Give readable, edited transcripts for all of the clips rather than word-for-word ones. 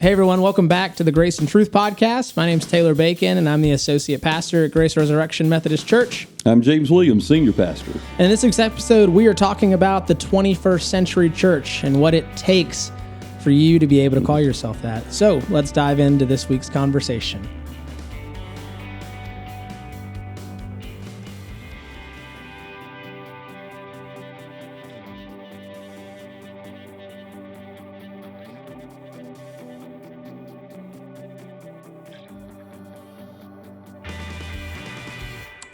Hey everyone, welcome back to the Grace and Truth Podcast. My name's Taylor Bacon, and I'm the Associate Pastor at Grace Resurrection Methodist Church. I'm James Williams, Senior Pastor. And in this week's episode, we are talking about the 21st century church and what it takes for you to be able to call yourself that. So let's dive into this week's conversation.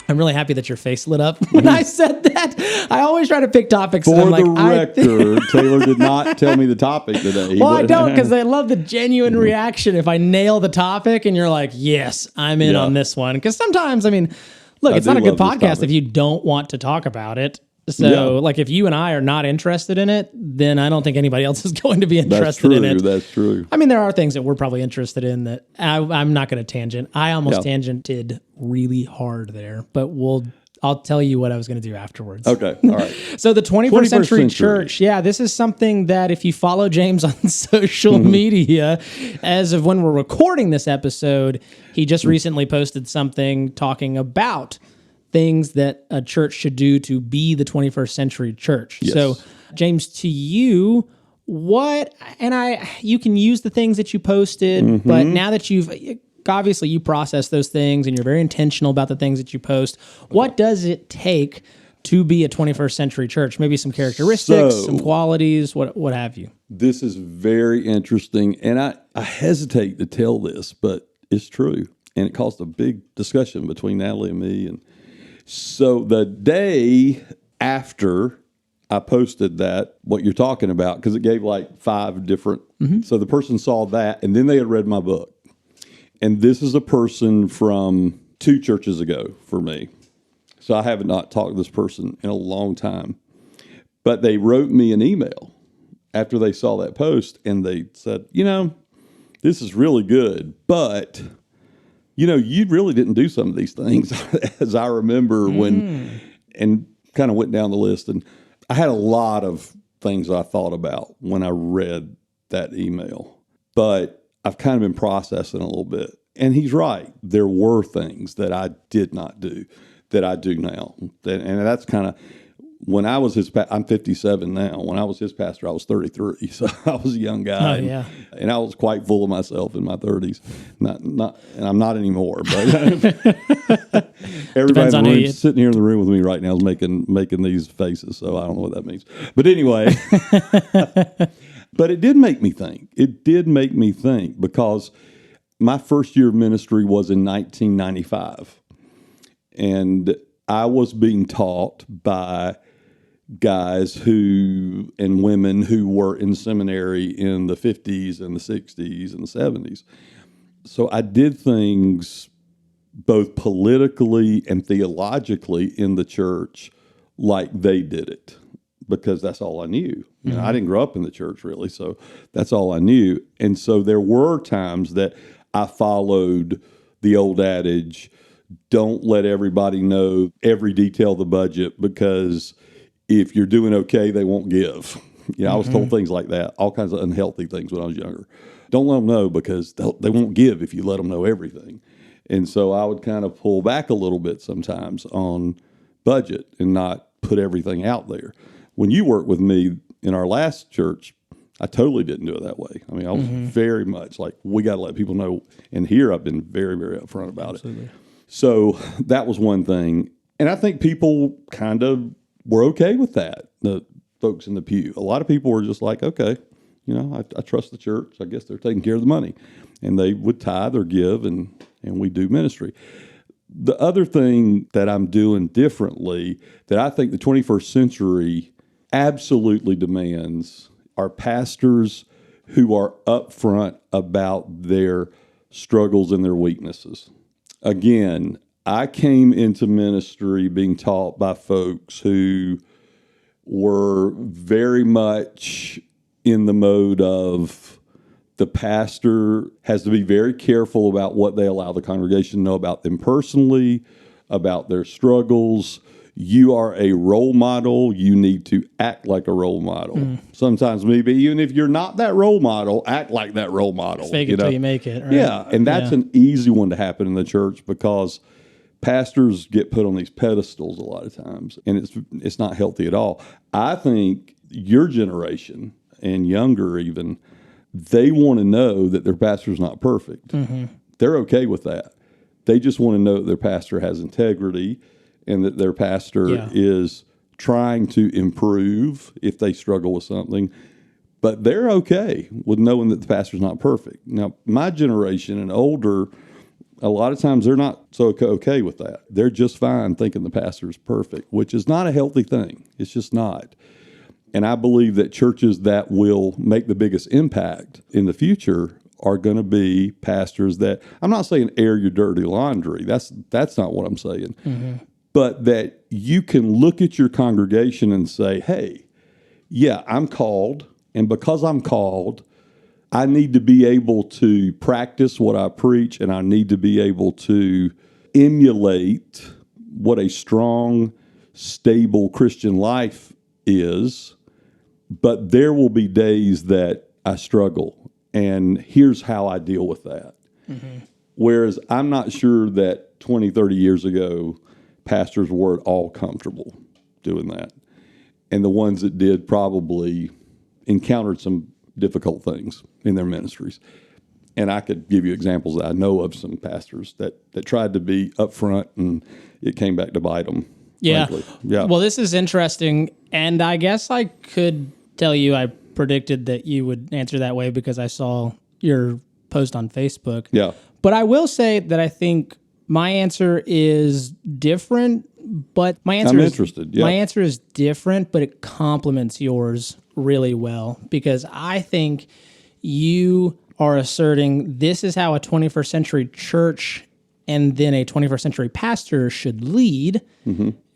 I'm really happy that your face lit up when I said that. I always try to pick topics. For the record, Taylor did not tell me the topic today. Well, I don't, because I love the genuine reaction if I nail the topic and you're like, yes, I'm in on this one. Because sometimes, look, it's not a good podcast if you don't want to talk about it. So, if you and I are not interested in it, then I don't think anybody else is going to be interested in it. That's true. There are things that we're probably interested in that I'm not going to tangent. I almost tangented really hard there, but I'll tell you what I was going to do afterwards. Okay, all right. So the 21st century church, this is something that if you follow James on social media, as of when we're recording this episode, he just recently posted something talking about things that a church should do to be the 21st century church. Yes. So, James, to you, you can use the things that you posted, but now that obviously you process those things and you're very intentional about the things that you post, what does it take to be a 21st century church? Maybe some characteristics, some qualities, what have you? This is very interesting, and I hesitate to tell this, but it's true, and it caused a big discussion between Natalie and me. And so the day after I posted that, what you're talking about, because it gave like 5 different, so the person saw that, and then they had read my book. And this is a person from 2 churches ago for me. So I have not talked to this person in a long time. But they wrote me an email after they saw that post, and they said, this is really good, but you really didn't do some of these things, as I remember and kind of went down the list. And I had a lot of things I thought about when I read that email, but I've kind of been processing a little bit. And he's right. There were things that I did not do that I do now. And that's kind of, when I was his I'm 57 now. When I was his pastor, I was 33. So I was a young guy. And I was quite full of myself in my 30s. Not, and I'm not anymore. But everybody in the room, sitting here in the room with me right now is making these faces. So I don't know what that means. But anyway, but it did make me think. It did make me think, because my first year of ministry was in 1995. And I was being taught by guys and women who were in seminary in the 50s and the 60s and the 70s. So I did things both politically and theologically in the church like they did it, because that's all I knew. I didn't grow up in the church really, so that's all I knew. And so there were times that I followed the old adage, don't let everybody know every detail of the budget, because if you're doing okay, they won't give. I was told things like that, all kinds of unhealthy things when I was younger. Don't let them know, because they won't give if you let them know everything. And so I would kind of pull back a little bit sometimes on budget and not put everything out there. When you worked with me in our last church, I totally didn't do it that way. I was very much like, we got to let people know. And here I've been very, very upfront about it. So that was one thing. And I think people kind of were okay with that, the folks in the pew. A lot of people were just like, okay, I trust the church. I guess they're taking care of the money. And they would tithe or give, and we do ministry. The other thing that I'm doing differently that I think the 21st century absolutely demands are pastors who are upfront about their struggles and their weaknesses. Again, I came into ministry being taught by folks who were very much in the mode of the pastor has to be very careful about what they allow the congregation to know about them personally, about their struggles. You are a role model. You need to act like a role model. Sometimes maybe even if you're not that role model, act like that role model. Fake it till you make it, right? Yeah, and that's an easy one to happen in the church because pastors get put on these pedestals a lot of times, and it's not healthy at all. I think your generation and younger even, they want to know that their pastor's not perfect. They're okay with that. They just want to know that their pastor has integrity and that their pastor is trying to improve if they struggle with something. But they're okay with knowing that the pastor's not perfect. Now, my generation and older, a lot of times they're not so okay with that. They're just fine thinking the pastor's perfect, which is not a healthy thing. It's just not. And I believe that churches that will make the biggest impact in the future are going to be pastors that, I'm not saying air your dirty laundry. That's not what I'm saying. But that you can look at your congregation and say, hey, yeah, I'm called. And because I'm called, I need to be able to practice what I preach, and I need to be able to emulate what a strong, stable Christian life is. But there will be days that I struggle, and here's how I deal with that. Whereas I'm not sure that 20, 30 years ago, pastors weren't all comfortable doing that. And the ones that did probably encountered some difficult things in their ministries. And I could give you examples that I know of some pastors that tried to be upfront and it came back to bite them. Yeah. Frankly. Yeah. Well, this is interesting. And I guess I could tell you I predicted that you would answer that way because I saw your post on Facebook. Yeah. But I will say that I think my answer is different, but my answer I'm interested. Yeah. My answer is different, but it complements yours really well because I think you are asserting this is how a 21st century church and then a 21st century pastor should lead.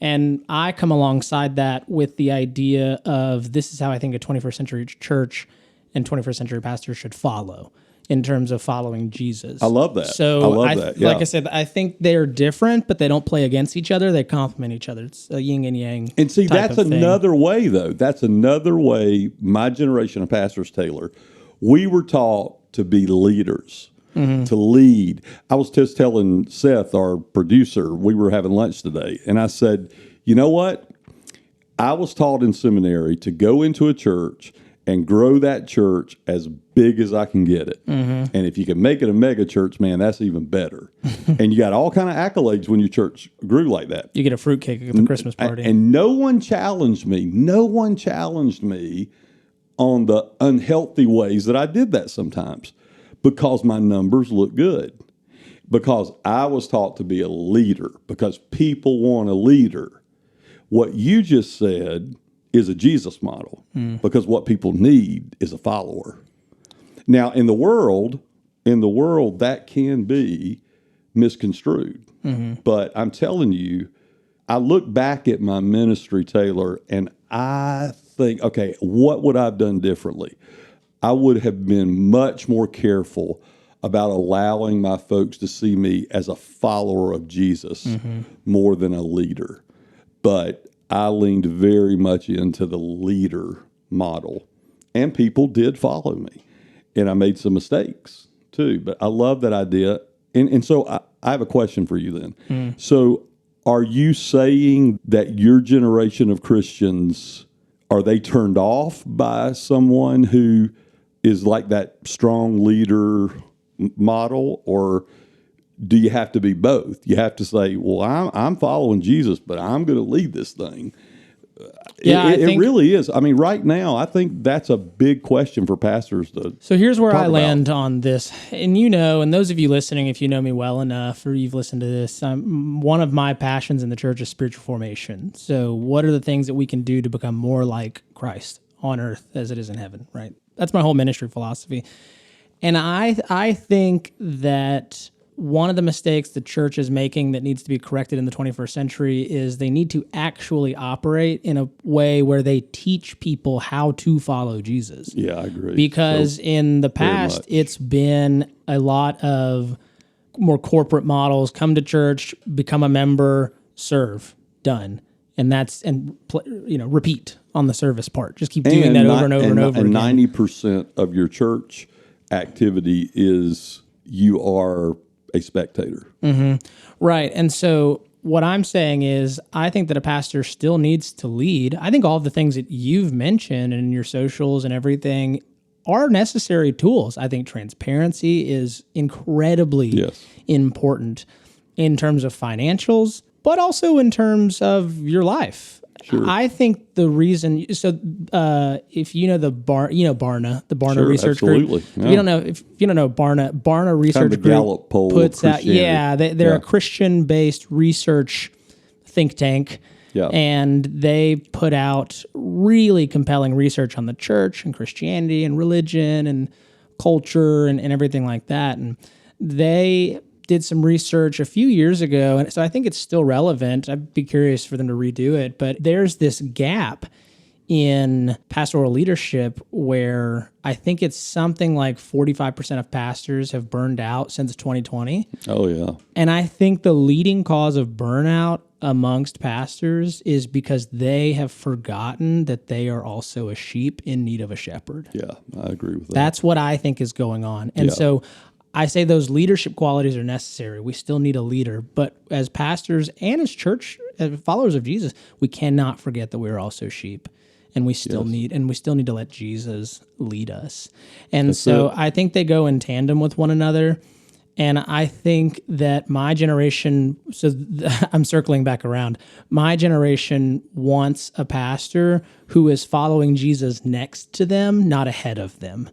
And I come alongside that with the idea of this is how I think a 21st century church and 21st century pastor should follow in terms of following Jesus. I love that. So I love that. Yeah. Like I said, I think they're different, but they don't play against each other. They complement each other. It's a yin and yang. And see, type that's of thing. another way, though. That's another way, my generation of pastors, Taylor, we were taught to be leaders, to lead. I was just telling Seth, our producer, we were having lunch today, and I said, you know what? I was taught in seminary to go into a church and grow that church as big as I can get it. And if you can make it a mega church, man, that's even better. And you got all kind of accolades when your church grew like that. You get a fruitcake at the Christmas party. And no one challenged me. No one challenged me on the unhealthy ways that I did that sometimes because my numbers look good. Because I was taught to be a leader. Because people want a leader. What you just said is a Jesus model because what people need is a follower. Now, in the world, that can be misconstrued. But I'm telling you, I look back at my ministry, Taylor, and I think, okay, what would I have done differently? I would have been much more careful about allowing my folks to see me as a follower of Jesus more than a leader. But I leaned very much into the leader model, and people did follow me, and I made some mistakes too. But I love that idea, and so I have a question for you then. So, are you saying that your generation of Christians are they turned off by someone who is like that strong leader model, or do you have to be both? You have to say, well, I'm following Jesus, but I'm going to lead this thing. Yeah, it really is. I mean, right now, I think that's a big question for pastors to So here's where talk I land about. on this. And you know, and those of you listening, if you know me well enough or you've listened to this, one of my passions in the church is spiritual formation. So what are the things that we can do to become more like Christ on earth as it is in heaven, right? That's my whole ministry philosophy. And I think that one of the mistakes the church is making that needs to be corrected in the 21st century is they need to actually operate in a way where they teach people how to follow Jesus. Yeah, I agree. Because So, in the past, it's been a lot of more corporate models. Come to church, become a member, serve, done. And repeat on the service part. Just keep doing that over and over and over again. And 90% of your church activity is you are a spectator. Mm-hmm. Right. And so what I'm saying is I think that a pastor still needs to lead. I think all of the things that you've mentioned in your socials and everything are necessary tools. I think transparency is incredibly important in terms of financials, but also in terms of your life. Sure. I think the reason, if you know Barna, the Barna Research absolutely. Group. Yeah. If you don't know Barna Research Group Gallup poll puts out, they're a Christian-based research think tank. Yeah. And they put out really compelling research on the church and Christianity and religion and culture and everything like that. And they did some research a few years ago, and so I think it's still relevant. I'd be curious for them to redo it, but there's this gap in pastoral leadership where I think it's something like 45% of pastors have burned out since 2020. Oh, yeah. And I think the leading cause of burnout amongst pastors is because they have forgotten that they are also a sheep in need of a shepherd. Yeah, I agree with that. That's what I think is going on. And so I say those leadership qualities are necessary. We still need a leader, but as pastors and as church, as followers of Jesus, we cannot forget that we are also sheep, and we still need to let Jesus lead us. And I think they go in tandem with one another. And I think that my generation, I'm circling back around, my generation wants a pastor who is following Jesus next to them, not ahead of them.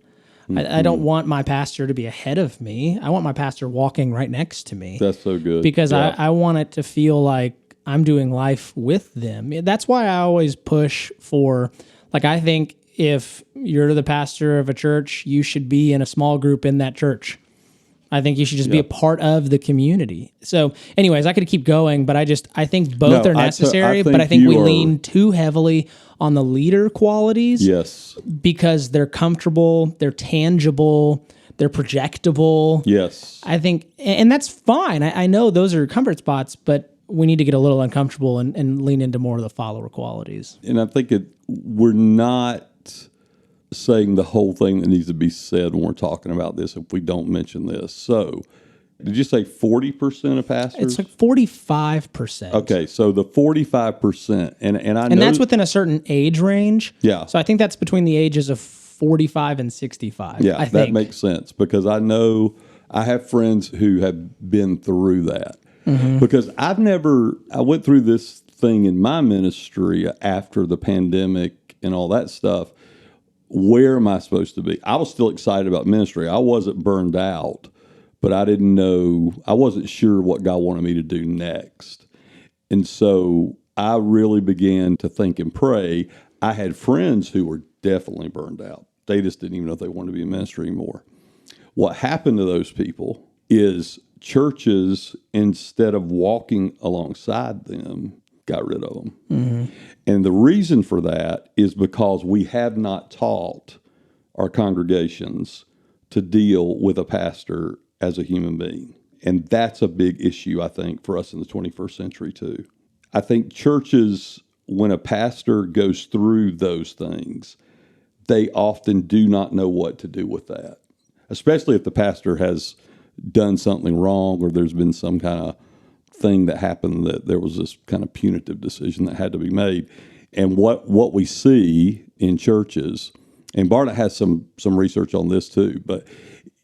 I don't want my pastor to be ahead of me. I want my pastor walking right next to me. That's so good. Because I want it to feel like I'm doing life with them. That's why I always push for, I think if you're the pastor of a church, you should be in a small group in that church. I think you should just be a part of the community. So anyways, I could keep going, but I think both are necessary, but I think we lean too heavily on the leader qualities. Yes. Because they're comfortable, they're tangible, they're projectable. Yes. I think, and that's fine. I know those are comfort spots, but we need to get a little uncomfortable and lean into more of the follower qualities. And I think we're not saying the whole thing that needs to be said when we're talking about this if we don't mention this. So, did you say 40% of pastors? It's like 45%. Okay, so the 45%, and I know... And that's within a certain age range. Yeah. So I think that's between the ages of 45 and 65. Yeah, that makes sense, because I know I have friends who have been through that. Mm-hmm. Because I went through this thing in my ministry after the pandemic and all that stuff. Where am I supposed to be? I was still excited about ministry. I wasn't burned out, but I wasn't sure what God wanted me to do next. And so I really began to think and pray. I had friends who were definitely burned out. They just didn't even know if they wanted to be in ministry anymore. What happened to those people is churches, instead of walking alongside them, got rid of them. Mm-hmm. And the reason for that is because we have not taught our congregations to deal with a pastor as a human being. And that's a big issue, I think, for us in the 21st century, too. I think churches, when a pastor goes through those things, they often do not know what to do with that, especially if the pastor has done something wrong or there's been some kind of thing that happened that there was this kind of punitive decision that had to be made. And what we see in churches, and Barnett has some research on this too, but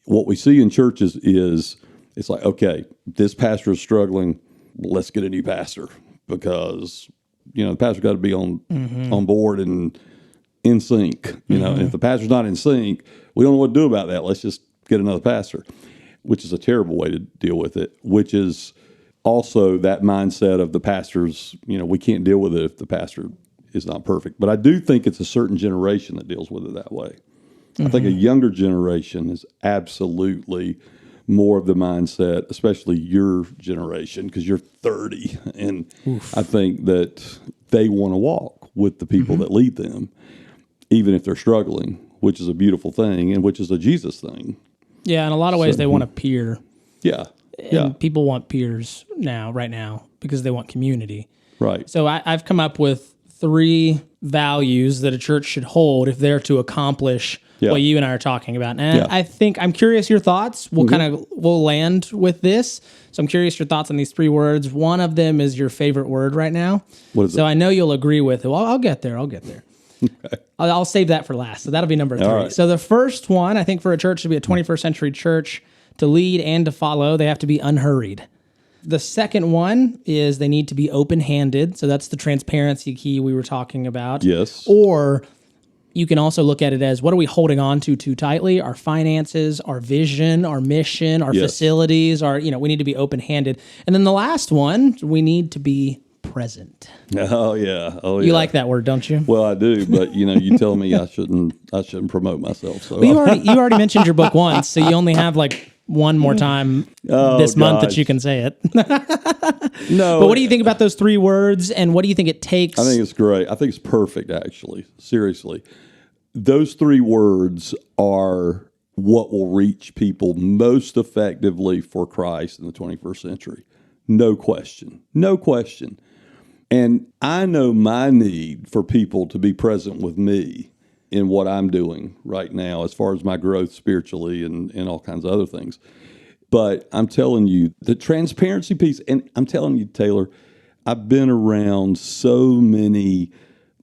what we see in churches is it's like, okay, this pastor is struggling, let's get a new pastor, because the pastor got to be on board and in sync. And if the pastor's not in sync, we don't know what to do about that. Let's just get another pastor, which is a terrible way to deal with it, which is also that mindset of the pastors, we can't deal with it if the pastor is not perfect. But I do think it's a certain generation that deals with it that way. Mm-hmm. I think a younger generation is absolutely more of the mindset, especially your generation, because you're 30. And I think that they want to walk with the people that lead them, even if they're struggling, which is a beautiful thing and which is a Jesus thing. Yeah, in a lot of ways, they want a peer. Yeah. And people want peers right now, because they want community. Right. So I've come up with 3 values that a church should hold if they're to accomplish what you and I are talking about. And I think I'm curious your thoughts. We'll land with this. So I'm curious your thoughts on these 3 words. One of them is your favorite word right now. What is it? So I know you'll agree with it. Well, I'll get there. Okay. I'll save that for last. So that'll be number 3. Right. So the first one, I think for a church to be a 21st century church, to lead and to follow, they have to be unhurried. The second one is they need to be open-handed. So that's the transparency key we were talking about. Yes. Or you can also look at it as, what are we holding on to too tightly? Our finances, our vision, our mission, our facilities, we need to be open-handed. And then the last one, we need to be present. Oh yeah. You like that word, don't you? Well, I do, but you tell me I shouldn't promote myself. So well, you already mentioned your book once, so you only have like one more time this month that you can say it. No. But what do you think about those 3 words, and what do you think it takes? I think it's great. I think it's perfect, actually. Seriously. Those 3 words are what will reach people most effectively for Christ in the 21st century. No question. No question. And I know my need for people to be present with me in what I'm doing right now as far as my growth spiritually and all kinds of other things. But I'm telling you, the transparency piece, and I'm telling you, Taylor, I've been around so many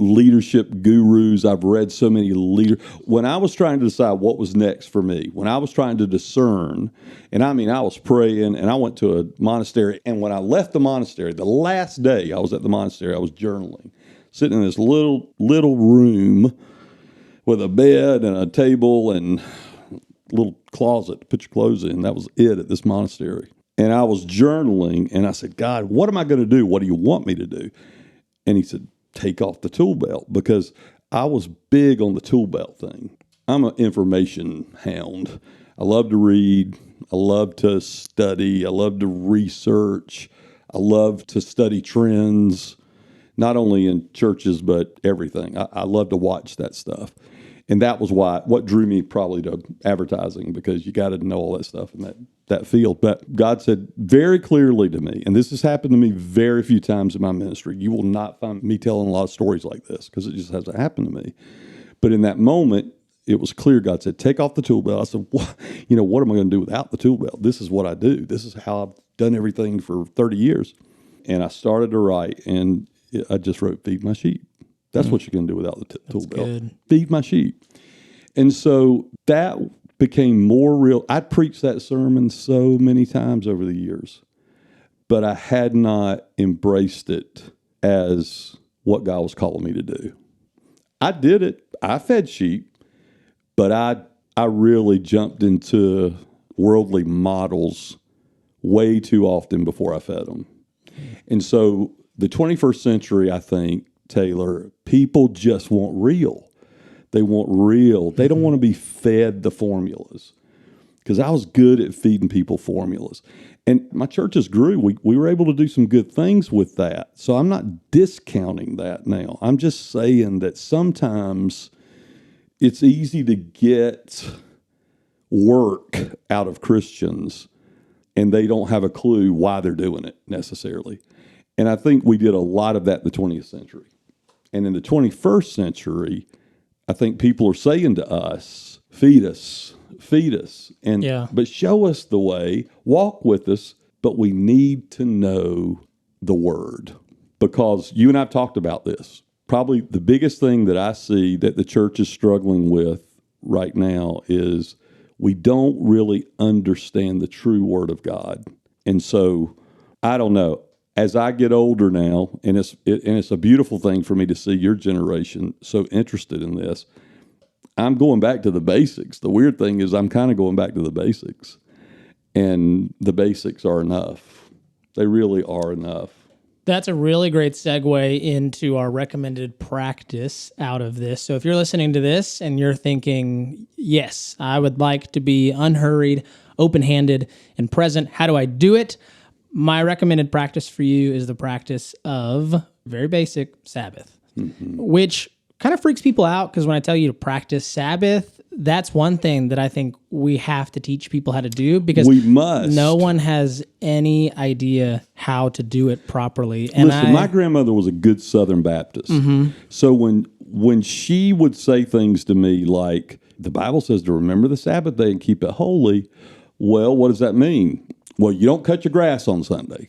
leadership gurus. I've read so many leaders. When I was trying to decide what was next for me, when I was trying to discern, and I was praying, and I went to a monastery, and when I left the monastery, the last day I was at the monastery, I was journaling, sitting in this little room with a bed and a table and a little closet to put your clothes in. That was it at this monastery. And I was journaling, and I said, God, what am I going to do? What do you want me to do? And he said, take off the tool belt, because I was big on the tool belt thing. I'm an information hound. I love to read. I love to study. I love to research. I love to study trends, not only in churches, but everything. I love to watch that stuff. And that was what drew me probably to advertising, because you got to know all that stuff in that field. But God said very clearly to me, and this has happened to me very few times in my ministry. You will not find me telling a lot of stories like this, because it just hasn't happened to me. But in that moment, it was clear. God said, take off the tool belt. I said, what am I going to do without the tool belt? This is what I do. This is how I've done everything for 30 years. And I started to write, and I just wrote, feed my sheep. That's what you can do without the tool belt. Good. Feed my sheep. And so that became more real. I'd preached that sermon so many times over the years, but I had not embraced it as what God was calling me to do. I did it. I fed sheep, but I really jumped into worldly models way too often before I fed them. And so the 21st century, I think, Taylor, people just want real. They want real. They don't want to be fed the formulas, because I was good at feeding people formulas. And my churches grew. We were able to do some good things with that. So I'm not discounting that now. I'm just saying that sometimes it's easy to get work out of Christians, and they don't have a clue why they're doing it necessarily. And I think we did a lot of that in the 20th century. And in the 21st century, I think people are saying to us, feed us, but show us the way, walk with us, but we need to know the word. Because you and I have talked about this. Probably the biggest thing that I see that the church is struggling with right now is we don't really understand the true word of God. And so, I don't know. As I get older now, and it's a beautiful thing for me to see your generation so interested in this, I'm going back to the basics. The weird thing is I'm kind of going back to the basics. And the basics are enough. They really are enough. That's a really great segue into our recommended practice out of this. So if you're listening to this and you're thinking, yes, I would like to be unhurried, open-handed, and present, how do I do it? My recommended practice for you is the practice of very basic Sabbath, which kind of freaks people out, because when I tell you to practice Sabbath, that's one thing that I think we have to teach people how to do, because we must. No one has any idea how to do it properly. And listen, my grandmother was a good Southern Baptist. So when she would say things to me like, the Bible says to remember the Sabbath day and keep it holy, well, what does that mean? Well, you don't cut your grass on Sunday.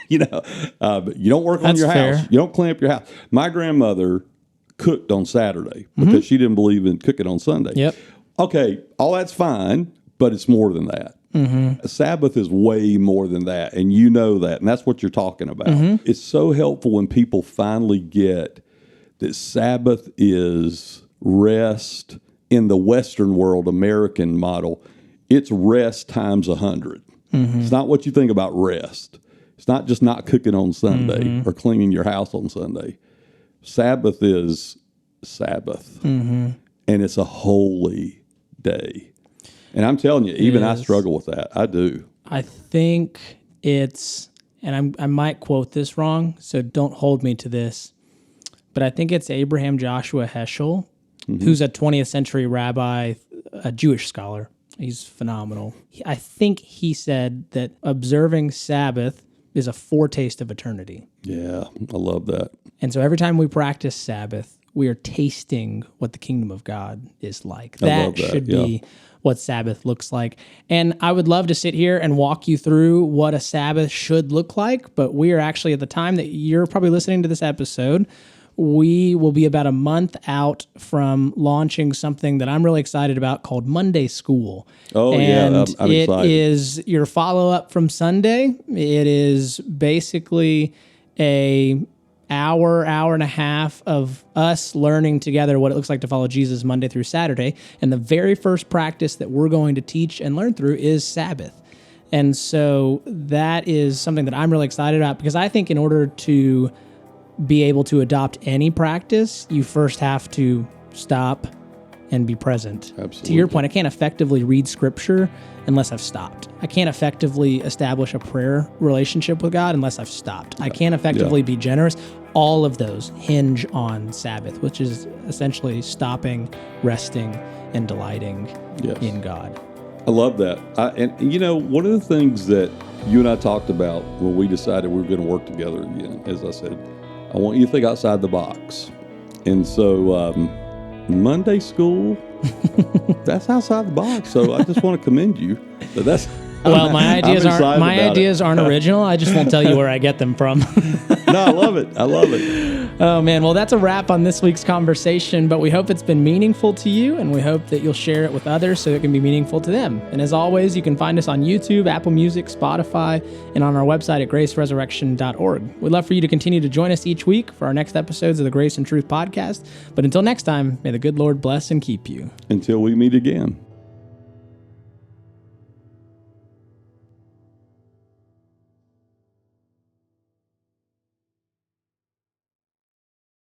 You don't work on your fair. house. You don't clean up your house. My grandmother cooked on Saturday because she didn't believe in cooking on Sunday. Yep. Okay, all that's fine, but it's more than that. A Sabbath is way more than that, and you know that, and that's what you're talking about. It's so helpful when people finally get that Sabbath is rest in the Western world, American model. It's rest times 100. It's not what you think about rest. It's not just not cooking on Sunday or cleaning your house on Sunday. Sabbath is Sabbath, and it's a holy day. And I'm telling you, even I struggle with that. I do. I think it's, and I might quote this wrong, so don't hold me to this, but I think it's Abraham Joshua Heschel, who's a 20th century rabbi, a Jewish scholar. He's phenomenal. I think he said that observing Sabbath is a foretaste of eternity. Yeah, I love that. And so every time we practice Sabbath, we are tasting what the kingdom of God is like. That should be what Sabbath looks like. And I would love to sit here and walk you through what a Sabbath should look like, but we are actually, at the time that you're probably listening to this episode, we will be about a month out from launching something that I'm really excited about called Monday School. Oh, and yeah, I'm it excited. is your follow-up from Sunday. It is basically a hour and a half of us learning together what it looks like to follow Jesus Monday through Saturday. And the very first practice that we're going to teach and learn through is Sabbath. And so that is something that I'm really excited about, because I think in order to be able to adopt any practice, you first have to stop and be present. Absolutely. To your point, I can't effectively read scripture unless I've stopped. I can't effectively establish a prayer relationship with God unless I've stopped. I can't effectively be generous. All of those hinge on Sabbath, which is essentially stopping, resting, and delighting in God. I love that. And one of the things that you and I talked about when we decided we were going to work together again, as I said, I want you to think outside the box. And so Monday School, that's outside the box. So I just want to commend you. But that's well, my ideas aren't original. I just won't tell you where I get them from. No, I love it. I love it. Oh, man. Well, that's a wrap on this week's conversation, but we hope it's been meaningful to you, and we hope that you'll share it with others so it can be meaningful to them. And as always, you can find us on YouTube, Apple Music, Spotify, and on our website at graceresurrection.org. We'd love for you to continue to join us each week for our next episodes of the Grace and Truth podcast. But until next time, may the good Lord bless and keep you. Until we meet again.